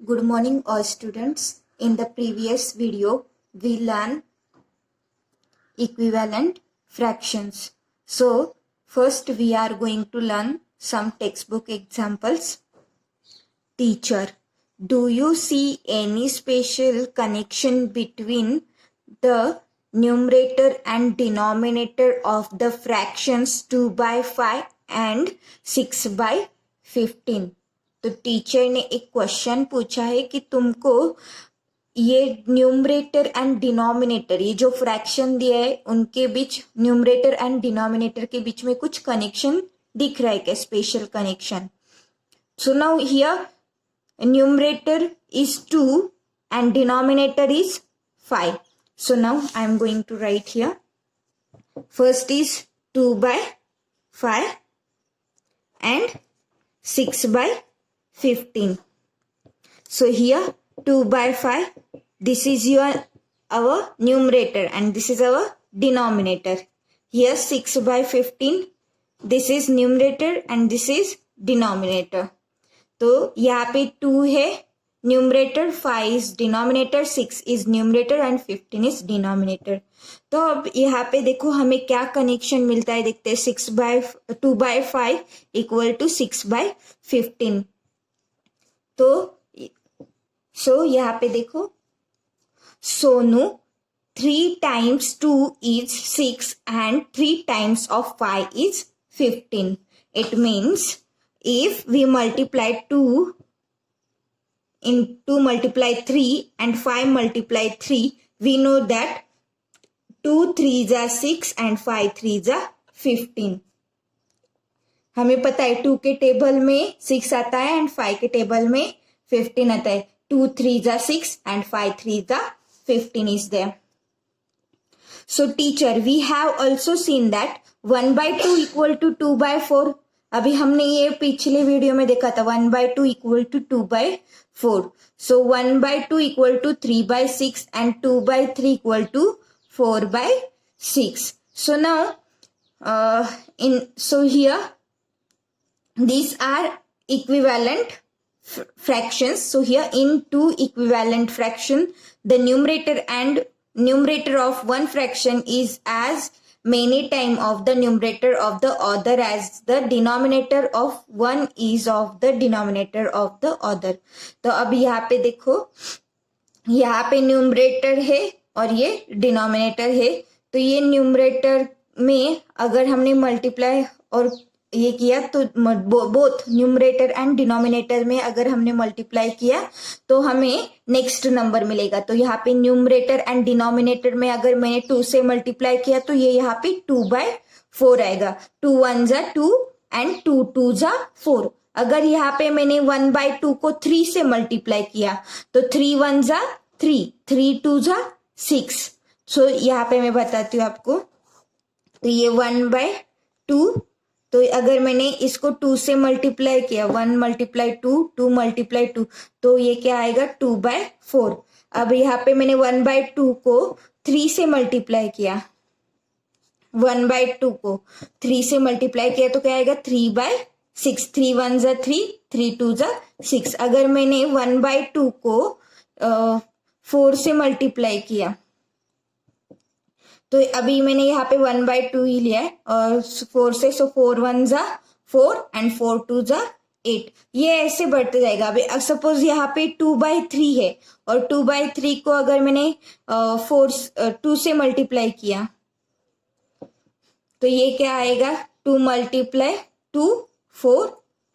Good morning all students. In the previous video, we learned equivalent fractions. So, first we are going to learn some textbook examples. Teacher, do you see any special connection between the numerator and denominator of the fractions 2 by 5 and 6 by 15? तो teacher ने एक question पूछा है कि तुमको ये numerator and denominator, ये जो फ्रैक्शन दिया है उनके बीच, न्यूमरेटर एंड डिनोमिनेटर के बीच में कुछ कनेक्शन दिख रहा है क्या, special connection? So now here numerator is 2 and denominator is 5. So now I am going to write here. First is 2 by 5 and 6 by 15. So here 2 by 5, this is our numerator and this is our denominator. Here 6 by 15, this is numerator and this is denominator. तो यहाँ पे 2 है numerator, 5 is denominator, 6 is numerator and 15 is denominator. तो अब यहाँ पे देखो हमें क्या कनेक्शन मिलता है, देखते हैं. 2 by 5 इक्वल टू 6 by 15. तो यहाँ पे देखो, Sonu 3 times 2 is 6 and 3 times of 5 is 15. It means if we multiply 2 multiply 3 and 5 multiply 3, we know that 2 3s are 6 and 5 3s are 15. हमें पता है 2 के टेबल में 6 आता है एंड 5 के टेबल में 15 आता है. 2 3s are 6 and 5 3s are 15 is there. So teacher, we have also seen that 1 by 2 equal to 2 by 4. अभी हमने ये पिछले वीडियो में देखा था 1 by 2 equal to 2 by 4. So 1 by 2 equal to 3 by 6 and 2 by 3 equal to 4 by 6. So now so here these are equivalent fractions. So here in two equivalent fraction, the numerator of one fraction is as many time of the numerator of the other as the denominator of one is of the denominator of the other. तो अब यहाँ पे देखो, यहाँ पे numerator है और ये डिनोमिनेटर है. तो ये न्यूमरेटर में अगर हमने मल्टीप्लाई और ये किया तो बोथ न्यूमरेटर एंड डिनोमिनेटर में अगर हमने मल्टीप्लाई किया तो हमें नेक्स्ट नंबर मिलेगा. तो यहाँ पे न्यूमरेटर एंड डिनोमिनेटर में अगर मैंने 2 से मल्टीप्लाई किया तो ये यहाँ पे 2 by 4 आएगा. 2 1s are 2 and 2 2s are 4. अगर यहाँ पे मैंने 1 by 2 को 3 से मल्टीप्लाई किया तो 3 1s are 3, 3 2s are 6. सो यहाँ पे मैं बताती हूँ आपको. तो ये 1 by 2, तो अगर मैंने इसको 2 से मल्टीप्लाई किया, 1 multiply 2, 2 multiply 2, तो ये क्या आएगा 2 by 4. अब यहाँ पे मैंने 1 by 2 को 3 से मल्टीप्लाई किया, 1 by 2 को 3 से मल्टीप्लाई किया तो क्या आएगा 3 by 6. 3 1s are 3, 3 2s are 6. अगर मैंने 1 by 2 को 4 से मल्टीप्लाई किया तो अभी मैंने यहाँ पे 1 by 2 ही लिया है और 4 से, सो 4 1s are 4 and 4 2s are 8. ये ऐसे बढ़ते जाएगा. अभी सपोज यहाँ पे 2 by 3 है और 2 by 3 को अगर मैंने 2 से मल्टीप्लाई किया तो ये क्या आएगा 2 multiply 2 4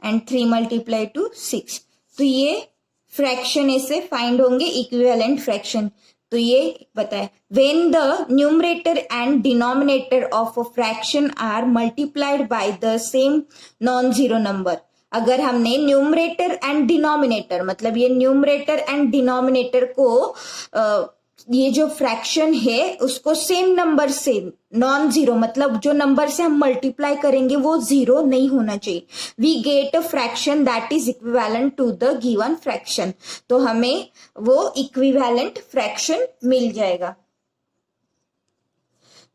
एंड 3 multiply 2 6. तो ये फ्रैक्शन ऐसे फाइंड होंगे, इक्विवेलेंट फ्रैक्शन. तो ये बताए, when the numerator and denominator of a fraction are multiplied by the same non-zero number. अगर हमने न्यूमरेटर एंड डिनोमिनेटर, मतलब ये न्यूमरेटर एंड डिनोमिनेटर को ये जो फ्रैक्शन है उसको सेम नंबर से, नॉन जीरो, मतलब जो नंबर से हम मल्टीप्लाई करेंगे वो जीरो नहीं होना चाहिए, we get a fraction that is equivalent to the given fraction. तो हमें वो इक्विवेलेंट फ्रैक्शन मिल जाएगा.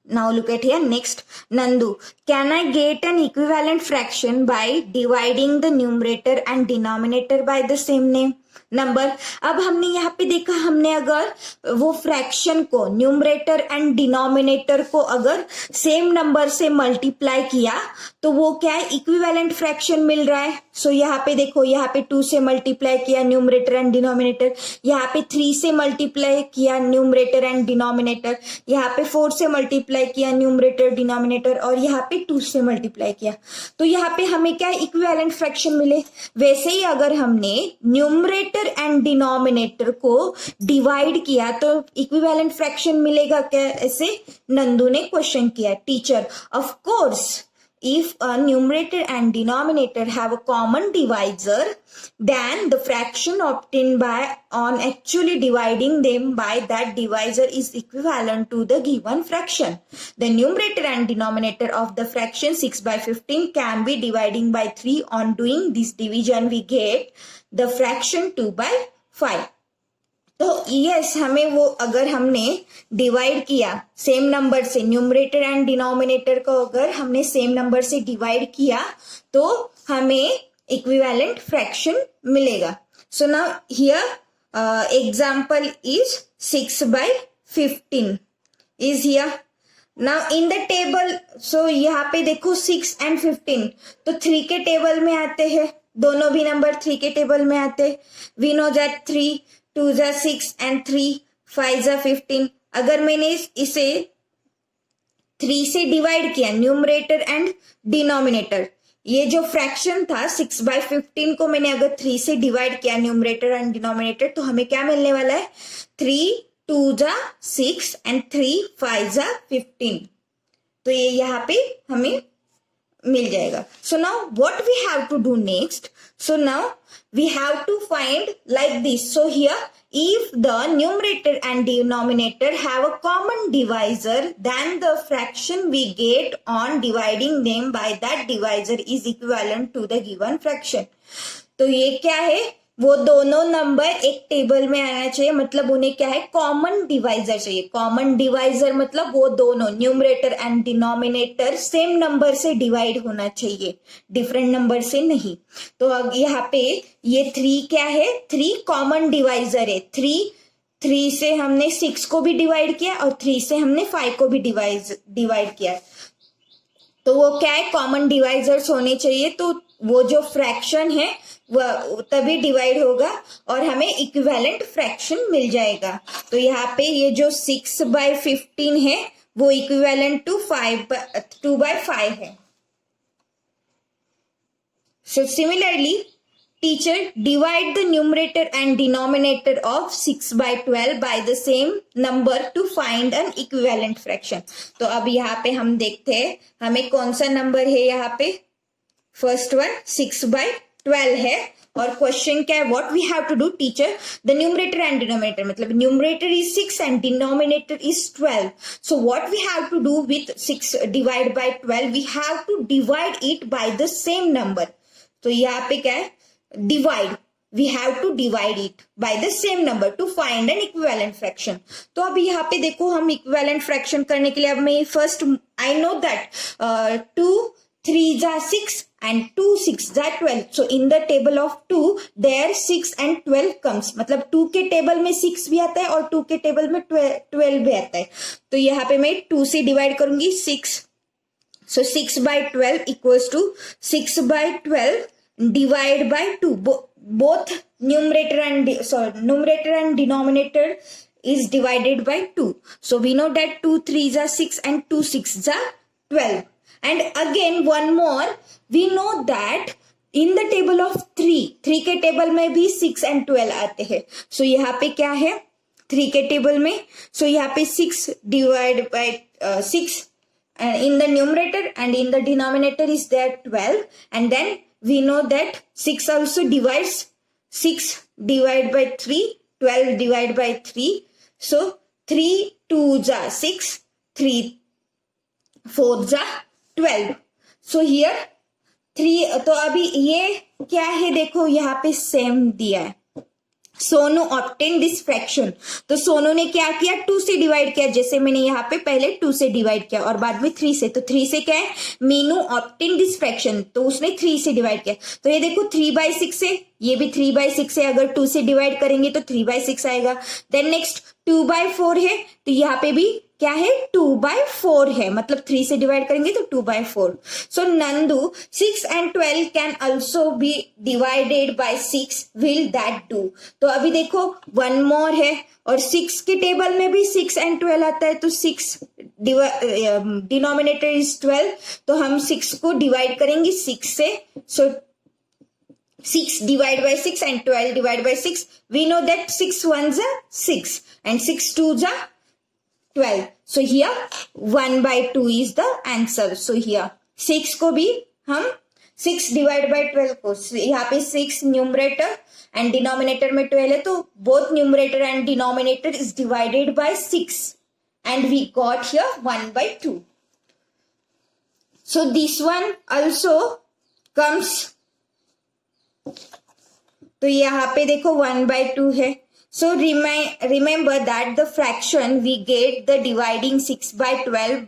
Now look at here. Next, Nandu, can I get an equivalent fraction by dividing the numerator and denominator by the same name? Number. अब हमने यहाँ पे देखा, हमने अगर वो फ्रैक्शन को, न्यूमरेटर एंड डिनोमिनेटर को अगर सेम नंबर से मल्टीप्लाई किया तो वो क्या है, इक्विवेलेंट फ्रैक्शन मिल रहा है। सो यहाँ पे देखो, यहाँ पे 2 से मल्टीप्लाई किया न्यूमरेटर एंड डिनोमिनेटर, यहाँ पे 3 से मल्टीप्लाई किया न्यूमरेटर एंड डिनोमिनेटर, यहाँ पे 4 से मल्टीप्लाई किया न्यूमरेटर डिनोमिनेटर, और यहाँ पे 2 से मल्टीप्लाई किया। तो यहाँ पे हमें क्या इक्विवेलेंट फ्रैक्शन मिले। वैसे ही अगर हमने न्यूमरेटर एंड डिनोमिनेटर को डिवाइड किया तो इक्विवेलेंट फ्रैक्शन मिलेगा क्या, ऐसे नंदू ने क्वेश्चन किया। Teacher, of course, if a numerator and denominator have a common divisor, then the fraction obtained by on actually dividing them by that divisor is equivalent to the given fraction. The numerator and denominator of the fraction 6 by 15 can be dividing by 3. On doing this division, we get the fraction 2 by 5. तो yes, हमें वो अगर हमने divide किया same number से, numerator and denominator को अगर हमने सेम नंबर से डिवाइड किया तो हमें इक्विवेलेंट फ्रैक्शन मिलेगा। So now here example is 6 by 15 is here. Now in the table, so यहाँ पे देखो 6 and 15 तो 3 के टेबल में आते हैं, दोनों भी नंबर 3 के टेबल में आते हैं। वी नो दैट 3 2 जा 6 and 3 5 जा 15। अगर मैंने इसे 3 से डिवाइड किया न्यूमरेटर एंड डिनोमिनेटर, ये जो फ्रैक्शन था 6 by 15 को मैंने अगर 3 से डिवाइड किया न्यूमरेटर एंड डिनोमिनेटर, तो हमें क्या मिलने वाला है, 3 2 जा 6 and 3 5 जा 15। तो ये यहाँ पे हमें मिल जाएगा। So now what we have to do next? So now we have to find like this. So here, if the numerator and denominator have a common divisor, then the fraction we get on dividing them by that divisor is equivalent to the given fraction. तो ये क्या है, वो दोनों number एक table में आना चाहिए, मतलब उन्हें क्या है, कॉमन डिवाइजर चाहिए। कॉमन डिवाइजर मतलब वो दोनों numerator and denominator same number से डिवाइड होना चाहिए, डिफरेंट नंबर से नहीं। तो अब यहाँ पे ये 3 क्या है, 3 कॉमन डिवाइजर है। 3 से हमने 6 को भी डिवाइड किया और 3 से हमने 5 को भी डिवाइड किया, तो वो क्या है, कॉमन डिवाइजर्स होने चाहिए। तो वो जो फ्रैक्शन है वह तभी डिवाइड होगा और हमें इक्विवेलेंट फ्रैक्शन मिल जाएगा। तो यहाँ पे ये जो 6 by 15 है वो इक्विवेलेंट टू 2 by 5 है। So similarly, teacher, divide the numerator and denominator of 6 by 12 by the same number to find an equivalent fraction. तो अब यहाँ पे हम देखते हैं हमें कौन सा नंबर है। यहाँ पे फर्स्ट वन 6 by 12 है और क्वेश्चन क्या है, what we have to do. Teacher, the numerator and denominator, मतलब numerator is 6 and denominator is 12, so what we have to do with 6 divide by 12, we have to divide it by the same number. तो यहाँ पे क्या है, divide, we have to divide it by the same number to find an equivalent fraction. तो अब यहाँ पे देखो, हम equivalent fraction करने के लिए अब मैं फर्स्ट, I know that 2 3 जा 6 and 2 6 जा 12. So in the table of 2 there 6 and 12 comes, मतलब 2 के टेबल में 6 भी आता है और 2 के टेबल में 12 भी आता है। तो यहाँ पे मैं 2 से डिवाइड करूंगी 6, so 6 by 12 equals to 6 by 12 divide by 2. Both numerator and denominator is divided by 2. So we know that 2 3 are 6 and 2 6 are 12. And again one more, we know that in the table of 3 के table में भी 6 and 12 आते हैं। So यहाँ पे क्या है, 3 के टेबल में, so यहाँ पे 6 divided by 6 in the numerator and in the denominator is there 12, and then we know that 6 also divides, 6 divided by 3, 12 divided by 3. So 3 2 जा 6, 3 4 जा 12. So here 3, तो अभी ये क्या है, देखो यहाँ पे सेम दिया है, सोनू ऑब्टेन दिस फ्रैक्शन, तो सोनू ने क्या किया, 2 से डिवाइड किया, जैसे मैंने यहाँ पे पहले 2 से डिवाइड किया और बाद में 3 से, तो 3 से क्या है, मीनू ऑब्टेन दिस फ्रैक्शन, तो उसने 3 से डिवाइड किया। तो ये देखो 3/6 है, ये भी 3/6 है, अगर 2 से डिवाइड करेंगे तो 3/6 आएगा। देन नेक्स्ट 2/4 है, तो यहाँ पे भी क्या है, 2/4 है, मतलब 3 से डिवाइड करेंगे तो 2/4। सो नंदू 6 and 12 can also be divided by 6, will that do. तो अभी देखो 1 मोर है और 6 के टेबल में भी 6 and 12 आता है, तो 6 डिनोमिनेटर इज 12, तो हम 6 को डिवाइड करेंगे 6 से। सो 6 divided by 6 and 12 divided by 6. We know that 6 ones are 6 and 6 twos are 12. So here 1/2 is the answer. So here 6 को भी हम 6 divided by 12 को, यहाँ पे 6 न्यूमरेटर and डिनोमिनेटर में 12 है, तो both numerator and denominator is divided by 6 and we got here 1/2. So this one also comes, तो यहाँ पे देखो 1/2 है। So remember that the fraction we get the dividing 6/12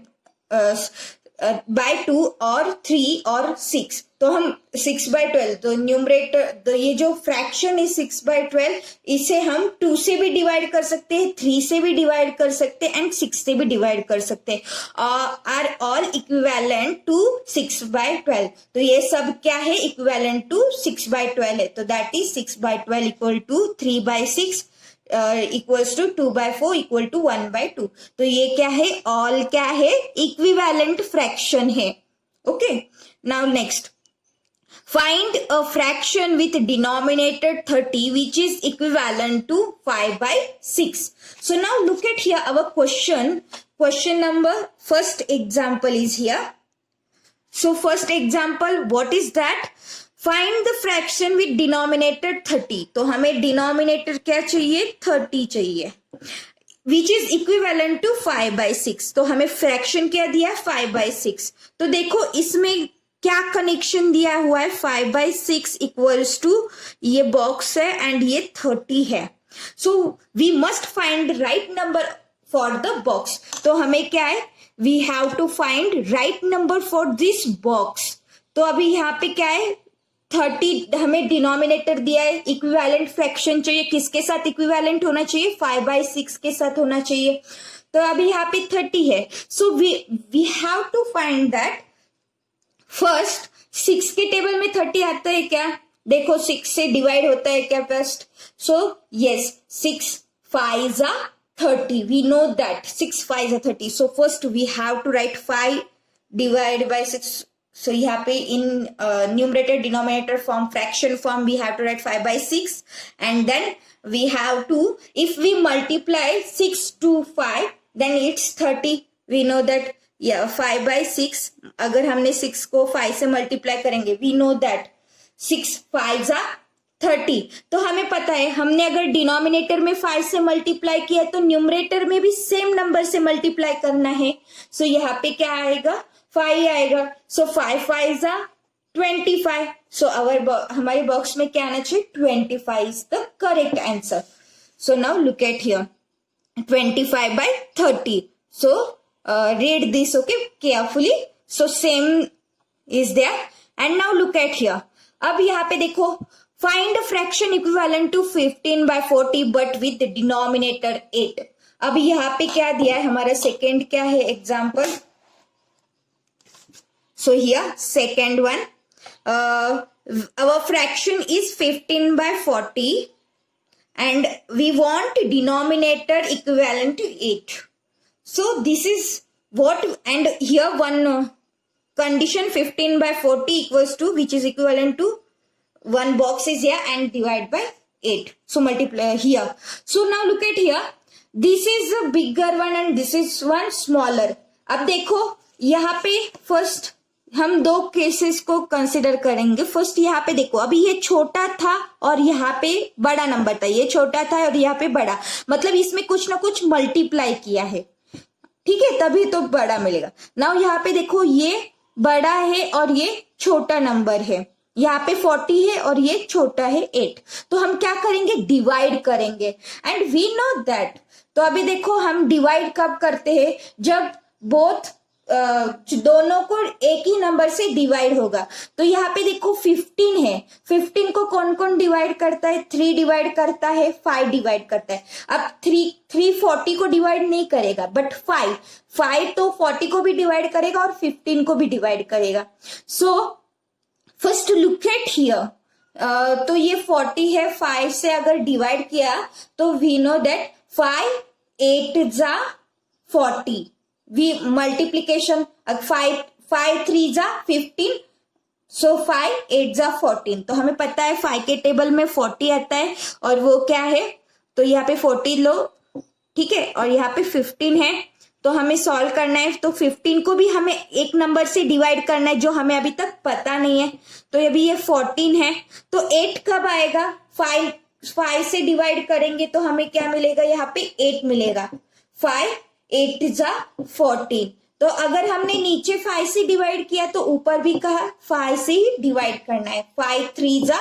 by 2 और 3 और 6, तो हम 6/12, तो न्यूमरेटर, तो ये जो फ्रैक्शन है 6/12, इसे हम 2 से भी डिवाइड कर सकते हैं, 3 से भी डिवाइड कर सकते हैं एंड 6 से भी डिवाइड कर सकते हैं, आर ऑल इक्विवेलेंट टू 6/12। तो ये सब क्या है, इक्विवेलेंट टू 6/12 है, तो that is 6/12 equal to 3/6 equals to 2/4 equal to 1/2। तो ये क्या है, ऑल क्या है, इक्विवेलेंट फ्रैक्शन है। Okay, now next, find a fraction with denominator 30 which is equivalent to 5/6. So now look at here our question number, first example is here. So first example, what is that, find the fraction with denominator 30, तो हमें denominator क्या चाहिए, 30 चाहिए, which is equivalent to 5/6, तो हमें fraction क्या दिया है, 5/6। तो देखो इसमें क्या कनेक्शन दिया हुआ है, 5/6 इक्वल्स टू ये बॉक्स है एंड ये 30 है। So we must find right number for the box, तो हमें क्या है, we have to find right number for this box. तो अभी यहाँ पे क्या है, 30 हमें डिनोमिनेटर दिया है, इक्विवेलेंट फ्रैक्शन चाहिए, किसके साथ इक्विवेलेंट होना चाहिए, 5/6 के साथ होना चाहिए, तो अभी यहाँ पे 30 है। So we have to find that first 6 के टेबल में 30 आता है क्या, देखो 6 से डिवाइड होता है क्या first, so yes 6 5s are 30, we know that 6 5s are 30, so first we have to write 5 divided by 6, so यहाँ पे in numerator denominator form fraction form we have to write 5/6 and then we have to, if we multiply 6 to 5 then it's 30, we know that 5/6, अगर हमने 6 को 5 से multiply करेंगे, we know that 6 5s are 30, तो हमें पता है हमने अगर डिनोमिनेटर में 5 से मल्टीप्लाई किया तो न्यूमरेटर में भी सेम नंबर से मल्टीप्लाई करना है। सो यहाँ पे क्या आएगा, 5 आएगा, सो 5 5s are 25, सो हमारे बॉक्स में क्या आना चाहिए, 25 is the correct answer. So now look at here 25/30, so read this okay carefully, so same is there and now look at here। अब यहाँ पे देखो find a fraction equivalent to 15/40 but with the denominator 8। अब यहाँ पे क्या दिया है, हमारा सेकेंड क्या है example, so here second one, our fraction is 15/40 and we want denominator equivalent to 8। So this is what, and here one condition 15/40 equals to, which is equivalent to one box is here and divide by 8. So multiply here. So now look at here. This is a bigger one and this is one smaller. अब देखो यहाँ पे first हम दो cases को consider करेंगे। First यहाँ पे देखो, अभी ये छोटा था और यहाँ पे बड़ा नंबर था, ये छोटा था और यहाँ पे बड़ा, मतलब इसमें कुछ ना कुछ मल्टीप्लाई किया है, ठीक है, तभी तो बड़ा मिलेगा। नाउ यहाँ पे देखो ये बड़ा है और ये छोटा नंबर है, यहाँ पे 40 है और ये छोटा है 8, तो हम क्या करेंगे, डिवाइड करेंगे, एंड वी नो दैट। तो अभी देखो हम डिवाइड कब करते हैं, जब बोथ दोनों को एक ही नंबर से डिवाइड होगा। तो यहाँ पे देखो 15 है, 15 को कौन कौन डिवाइड करता है, 3 डिवाइड करता है, 5 डिवाइड करता है। अब 3 40 को डिवाइड नहीं करेगा, बट 5 तो 40 को भी डिवाइड करेगा और 15 को भी डिवाइड करेगा। So first look at here, तो ये 40 है, 5 से अगर डिवाइड किया तो वी नो दैट 5 8 जा 40, वी मल्टीप्लीकेशन 5 3 जा 15, सो 5 8 जा 14। तो हमें पता है 5 के टेबल में 40 आता है और वो क्या है, तो यहाँ पे 40 लो, ठीक है, और यहाँ पे 15 है। तो हमें सॉल्व करना है, तो 15 को भी हमें एक नंबर से डिवाइड करना है जो हमें अभी तक पता नहीं है। तो अभी ये 14 है, तो 8 कब आएगा, 5 से डिवाइड करेंगे तो हमें क्या मिलेगा, यहाँ पे 8 मिलेगा। 5 8 जा 14। तो अगर हमने नीचे 5 से डिवाइड किया तो ऊपर भी कहा 5 से ही डिवाइड करना है। 5 3 जा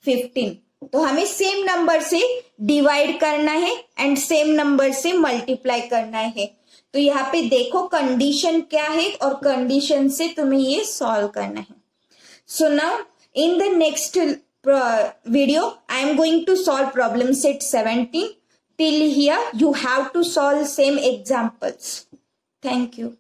15। तो हमें सेम नंबर से डिवाइड करना है एंड सेम नंबर से मल्टीप्लाई करना है। तो यहाँ पे देखो कंडीशन क्या है और कंडीशन से तुम्हें ये सॉल्व करना है। So now in the next video I am going to solve problem set 17. Till here you have to solve same examples. Thank you.